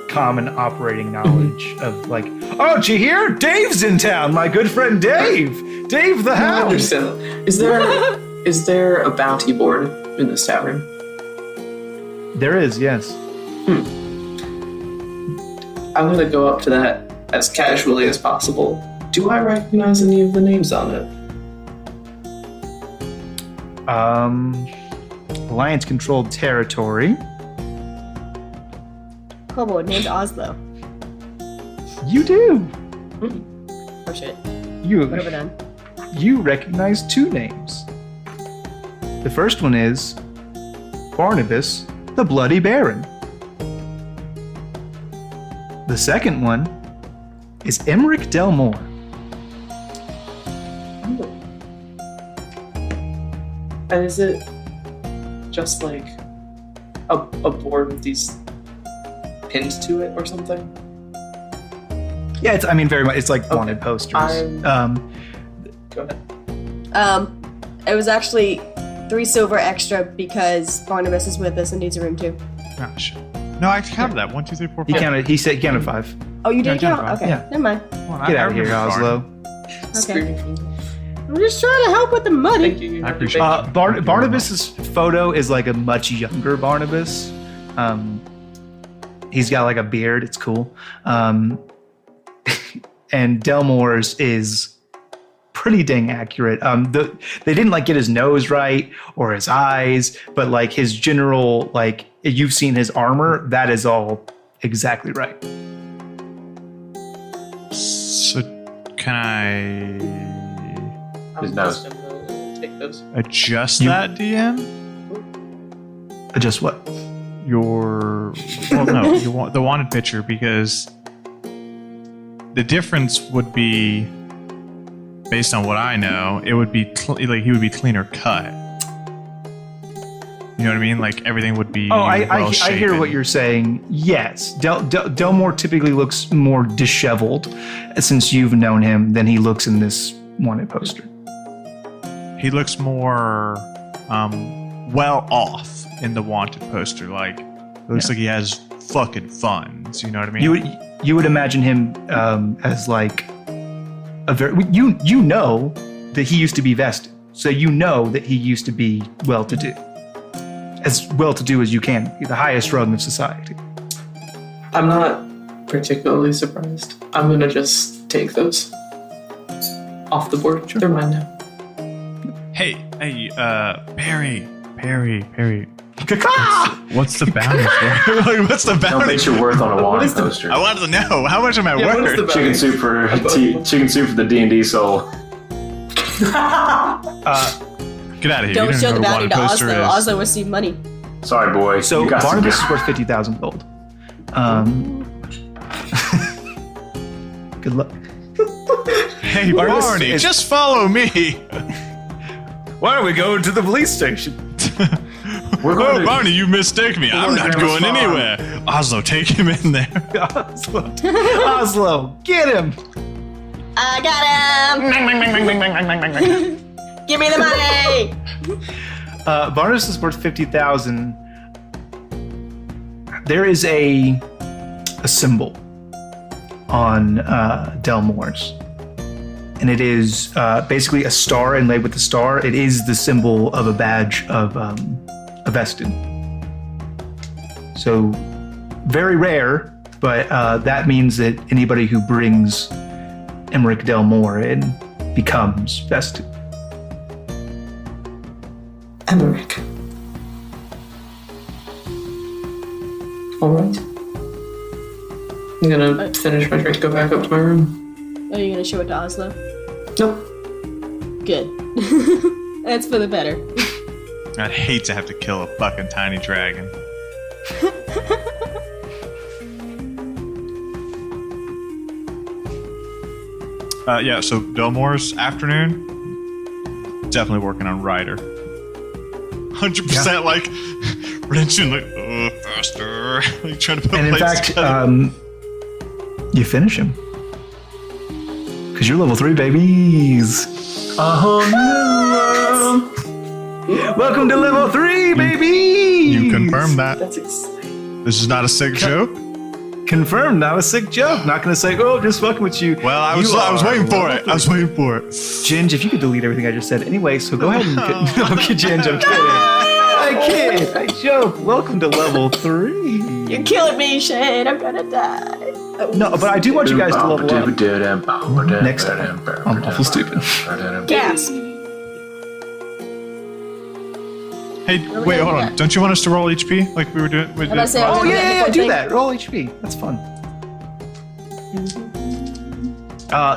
common operating knowledge of like, oh, did you hear? Dave's in town. My good friend Dave. Dave the I Hound. understand that. Is there a bounty board in this tavern? There is, yes. I'm gonna go up to that as casually as possible. Do I recognize any of the names on it? Alliance-controlled territory. Kobold named Oslo. You do. Oh shit. You. What have I done? You recognize 2 names. The first one is Barnabas, the Bloody Baron. The second one is Emmerich Delmore. And is it just like a board with these pins to it or something? Yeah, it's very much. It's like wanted posters. Go ahead. It was actually 3 silver extra because Barnabas is with us and needs a room too. Gosh. No, I counted that. 1, 2, 3, 4, 5. He said he counted 5. Oh, you did Yeah, count? identify. Okay, Yeah. never mind. Get out of here, Oslo. Screaming from I'm just trying to help with the money. Thank you. I appreciate it. Barnabas's photo is like a much younger Barnabas. He's got like a beard. It's cool. And Delmore's is pretty dang accurate. They didn't like get his nose right or his eyes, but like his general, like you've seen his armor, that is all exactly right. So, can I I'm nose. just gonna take those. adjust You- that, DM? Just what? You want the wanted picture, because the difference would be, based on what I know, it would be like he would be cleaner cut. You know what I mean? Like everything would be. Oh, I hear well-shapen. what you're saying. Yes, Delmore typically looks more disheveled since you've known him than he looks in this wanted poster. He looks more well off in the wanted poster. Like it looks like he has fucking funds. You know what I mean? You would imagine him as like a very you know that he used to be vested, so you know that he used to be well-to-do, as well-to-do as you can be, the highest rung of society. I'm not particularly surprised. I'm gonna just take those off the board. They're mine now. Hey, Perry. Caca! What's the bounty for? Like, what's the Don't bounty? base your worth on a wanted poster. I wanted to know how much am I Yeah, what is worth? the Chicken soup for the D&D soul. Get out of here. Don't You show the know bounty what to a poster Oslo. is. Oslo receive money. Sorry, boy. So You got to Barnabas get- is worth 50,000 gold. Good luck. Hey, Barnabas Barney, is- just follow me. Why don't we go to the police station? We're going Oh, to- Barney, you mistake me. I'm not Grandma's going farm. anywhere. Oslo, take him in there. Oslo, get him! I got him. Give me the money. Barnabas is worth 50,000. There is a symbol on Delmore's, and it is basically a star inlaid with a star. It is the symbol of a badge of a vested. So very rare, but that means that anybody who brings Emmerich Delmore in becomes vested. Emmerich. Alright. I'm gonna finish my drink, go back up to my room. Are you gonna show it to Oslo? Nope. Good. That's for the better. I'd hate to have to kill a fucking tiny dragon. Yeah, so Delmore's afternoon, definitely working on Ryder. 100% like wrenching, like, faster. Like trying to put And in plates fact, together. you finish him. Because you're level 3, babies. Welcome to level 3, baby! You confirmed that. That's exciting. This is not a sick joke. Confirmed, not a sick joke. Not gonna say, oh, just fucking with you. Well, I was waiting for it. I was waiting for it. Ginge, if you could delete everything I just said anyway, so go ahead and okay, Ginge, I'm kidding. I kid, I joke. Welcome to level 3. You're killing me, Shane. I'm gonna die. No, but I do want you guys to level up. Next time on Lawful Stupid. Gasp. Hey, wait, hold on. Don't you want us to roll HP like we were doing? With I say, Oh, I'll yeah, the do thing. that. Roll HP. That's fun.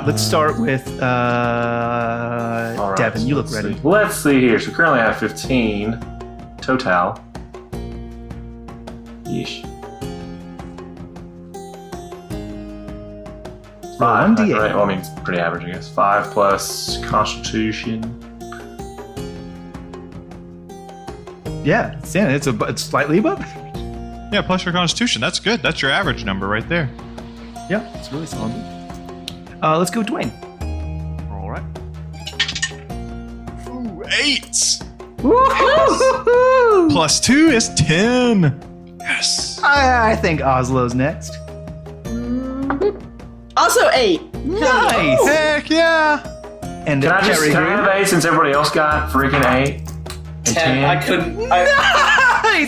Let's start with All right, Devin. You look let's ready. see. Let's see here. So currently I have 15 total. Yeesh. 5. 1d8. Right? Well, I mean, it's pretty average, I guess. 5 plus Constitution. Yeah, it's slightly above. Yeah, plus your Constitution. That's good. That's your average number right there. Yeah, it's really solid. Let's go with Dwayne. All right. Ooh, 8. Woo-hoo-hoo-hoo! Plus 2 is 10. Yes. I think Oslo's next. Also 8. Nice. Heck yeah. And Can I just Cherry can I have Green. 8 since everybody else got freaking 8? And 10. I couldn't. Nice.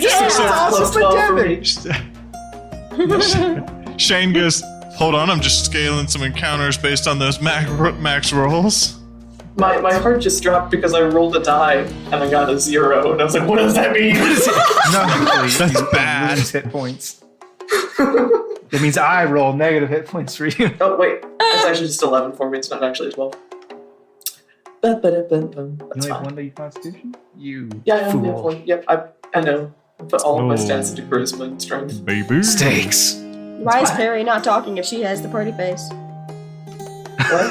Yeah. This is awesome for 12 for Devin. me. Shane goes, hold on, I'm just scaling some encounters based on those max rolls. My heart just dropped because I rolled a die and I got a 0, and I was like, what does that mean? No, That's bad. Lose hit points. That means I roll negative hit points for you. Oh, wait. It's actually just 11 for me. It's not actually 12. That's You only have fine. 1 day Constitution? You Yeah, I only have fool. 1. Yep, I know. I put all of my Oh. stats into charisma and strength. Baby. Stakes. Why is Perry not talking if she has the pretty face? What?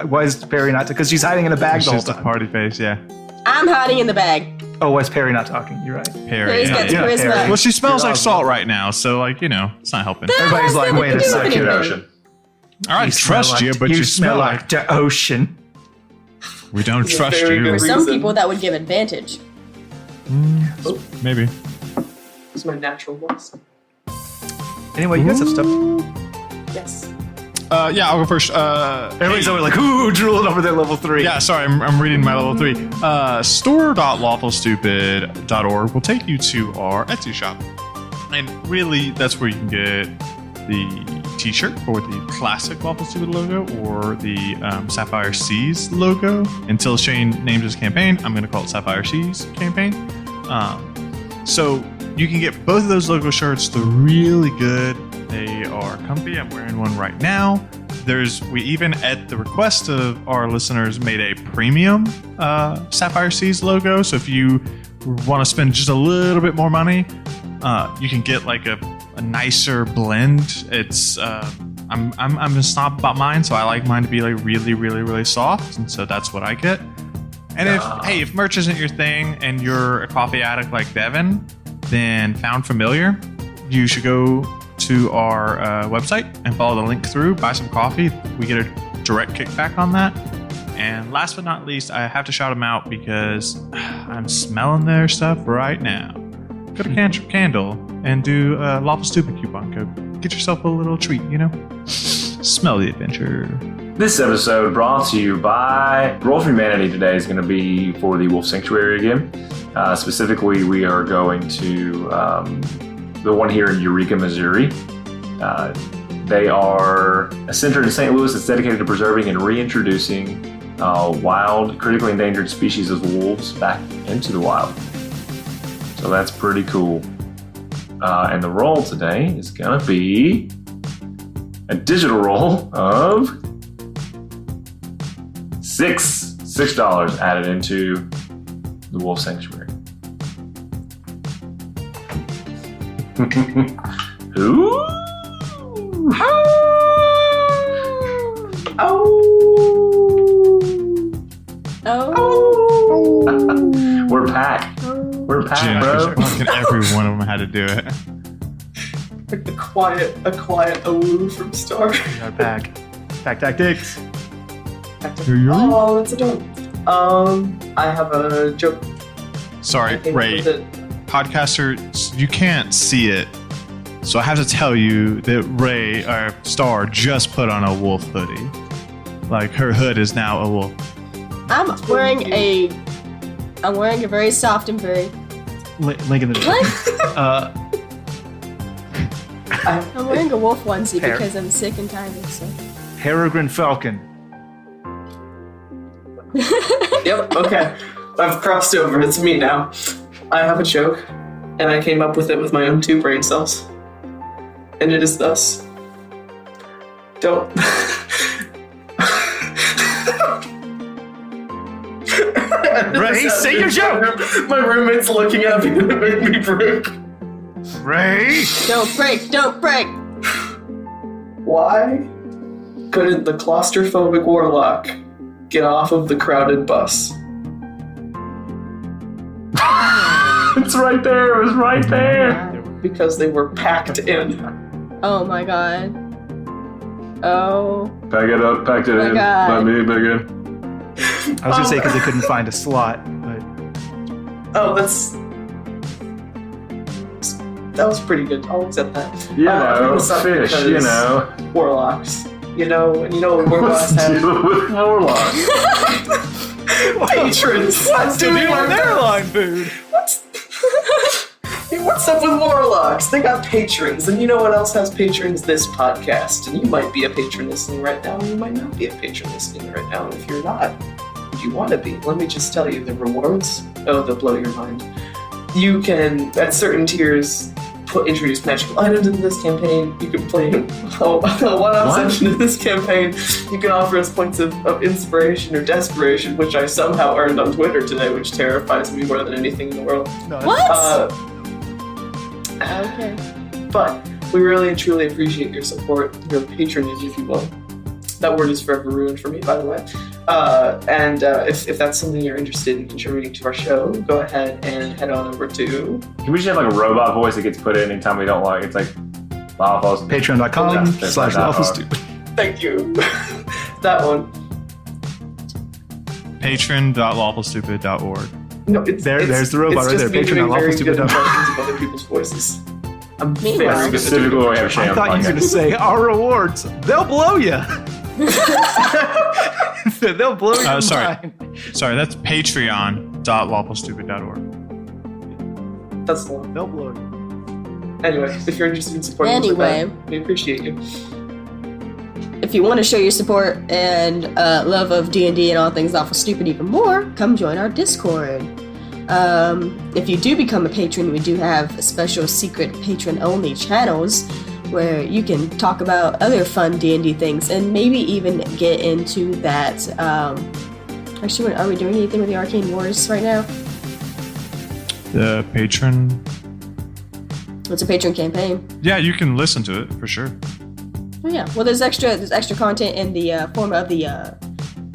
Why is Perry not? Because she's hiding in a bag It's the whole just a time. party face, yeah. I'm hiding in the bag. Oh, why is Perry not talking? You're right. Perry. Perry's got the yeah, charisma. Perry. Well, she smells You're like awesome. salt right now, so, like, you know, it's not helping. Everybody's like, wait a second. Cute ocean. All right, trust you, but you smell like... the ocean. We don't It's a trust very you. good For some reason. people, that would give advantage. Maybe. It's my natural voice. Anyway, you guys have stuff. Yes. Yeah, I'll go first. Everybody's always like, ooh, drooling over their level 3. Yeah, sorry, I'm reading my level 3. Store.lawfulstupid.org will take you to our Etsy shop. And really, that's where you can get the t-shirt or the classic Lawful Stupid logo or the Sapphire Seas logo. Until Shane names his campaign, I'm going to call it Sapphire Seas campaign. So you can get both of those logo shirts. They're really good. They are comfy. I'm wearing one right now. We even, at the request of our listeners, made a premium Sapphire Seas logo. So if you want to spend just a little bit more money, you can get like a nicer blend. It's I'm a snob about mine, so I like mine to be like really, really, really soft, and so that's what I get. And if merch isn't your thing and you're a coffee addict like Devin, then Found Familiar, you should go to our website and follow the link through, buy some coffee. We get a direct kickback on that. And last but not least, I have to shout them out because I'm smelling their stuff right now. Go to Candle and do a Lawful Stupid coupon code. Get yourself a little treat, you know? Smell the adventure. This episode brought to you by Roll for Humanity. Today is going to be for the Wolf Sanctuary again. Specifically, we are going to the one here in Eureka, Missouri. They are a center in St. Louis that's dedicated to preserving and reintroducing wild, critically endangered species of wolves back into the wild. So that's pretty cool. And the roll today is going to be a digital roll of 6. $6 added into the Wolf Sanctuary. Ooh. We're packed. We're packed, Jim, bro. fucking every one of them had to do it. Like a quiet awoo from Star. We are back. Pack tactics. Oh, that's adorable. I have a joke. Sorry, I came up Ray. with it. Podcaster, you can't see it. So I have to tell you that Ray, our Star, just put on a wolf hoodie. Like, her hood is now a wolf. I'm wearing a very soft and very. Link in the What? I'm wearing a wolf onesie Hair. because I'm sick and tired. So. Peregrine Falcon. Yep, okay. I've crossed over. It's me now. I have a joke, and I came up with it with my own 2 brain cells. And it is thus. Don't. Ray, say your joke! My roommate's looking at me and it made me break. Ray! Don't break. Why couldn't the claustrophobic warlock get off of the crowded bus? It's right there. It was right there. Because they were packed in. Oh my god. Oh. Pack it up. Packed it my in. God. Let me begin. I was gonna say because they couldn't find a slot, but Oh, that was pretty good. I'll accept that. You know, I think it's up fish. because You know, warlocks. You know what warlocks have? deal with warlocks. Patrons. what's doing on their line food? What's up with warlocks? They got patrons, and you know what else has patrons? This podcast. And you might be a patron listening right now, and you might not be a patron listening right now. And if you're not, you want to be. Let me just tell you the rewards. Oh, they'll blow your mind. You can, at certain tiers, introduce magical items into this campaign. You can play a one-off session in this campaign. You can offer us points of inspiration or desperation, which I somehow earned on Twitter today, which terrifies me more than anything in the world. No, What? Okay. But we really and truly appreciate your support, your patronage, if you will. That word is forever ruined for me, by the way. And if that's something you're interested in contributing to our show, go ahead and head on over to... Can we just have like a robot voice that gets put in anytime we don't like? It's like Lawful. Patreon.com/Lawful Stupid. Thank you. That one. Patron.lawfulstupid.org. No, There's the robot right there. Patreon.lawfulstupid.org. of other people's voices. I'm Meanwhile- very good at Specifically, when we have I Shane on thought you were the going to say our rewards. They'll blow you. They'll blow your Sorry. mind. Sorry, that's patreon.lawfulstupid.org. That's the one. They'll blow you. Anyway, if you're interested in supporting us like Anyway. that, we appreciate you. If you want to show your support and love of D&D and all things Lawful Stupid even more, come join our Discord. If you do become a patron, we do have special secret patron-only channels where you can talk about other fun D&D things and maybe even get into that. Actually, are we doing anything with the Arcane Wars right now? The patron. It's a patron campaign. Yeah, you can listen to it for sure. Oh yeah. Well, there's extra content in the form of the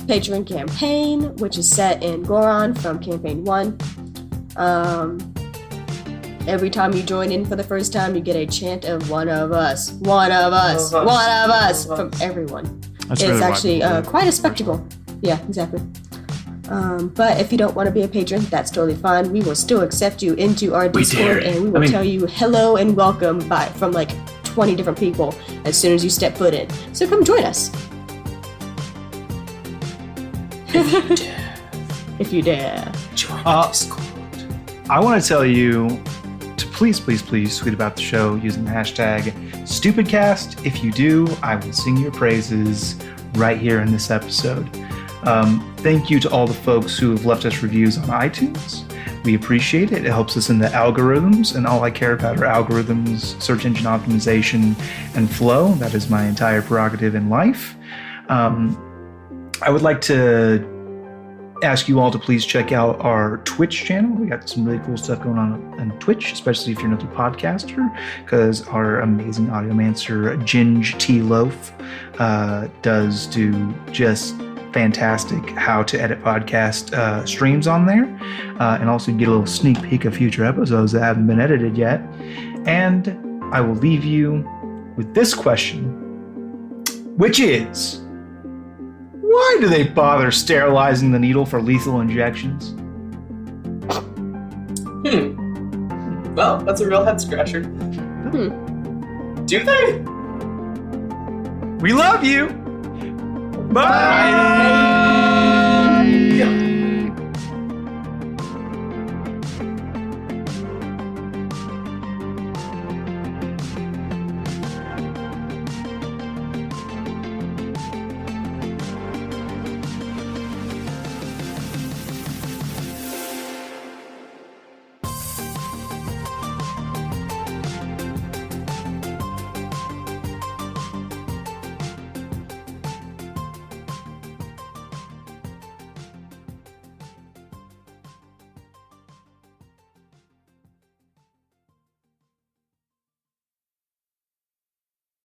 patron campaign, which is set in Goron from campaign 1. Every time you join in for the first time, you get a chant of one of us from everyone. That's It's really actually why quite a spectacle. Yeah, exactly. But if you don't want to be a patron, that's totally fine. We will still accept you into our Discord, and we will tell you hello and welcome from like 20 different people as soon as you step foot in. So come join us. If you dare. Join Discord. I want to tell you to please tweet about the show using the hashtag StupidCast. If you do, I will sing your praises right here in this episode. Thank you to all the folks who have left us reviews on iTunes. We appreciate it. It helps us in the algorithms, and all I care about are algorithms, search engine optimization, and flow. That is my entire prerogative in life. I would like to ask you all to please check out our Twitch channel. We got some really cool stuff going on Twitch, especially if you're another podcaster, because our amazing audiomancer Ginge T Loaf does do just fantastic how to edit podcast streams on there, and also get a little sneak peek of future episodes that haven't been edited yet. And I will leave you with this question, which is, why do they bother sterilizing the needle for lethal injections? Well, that's a real head scratcher. Do they? We love you. Bye.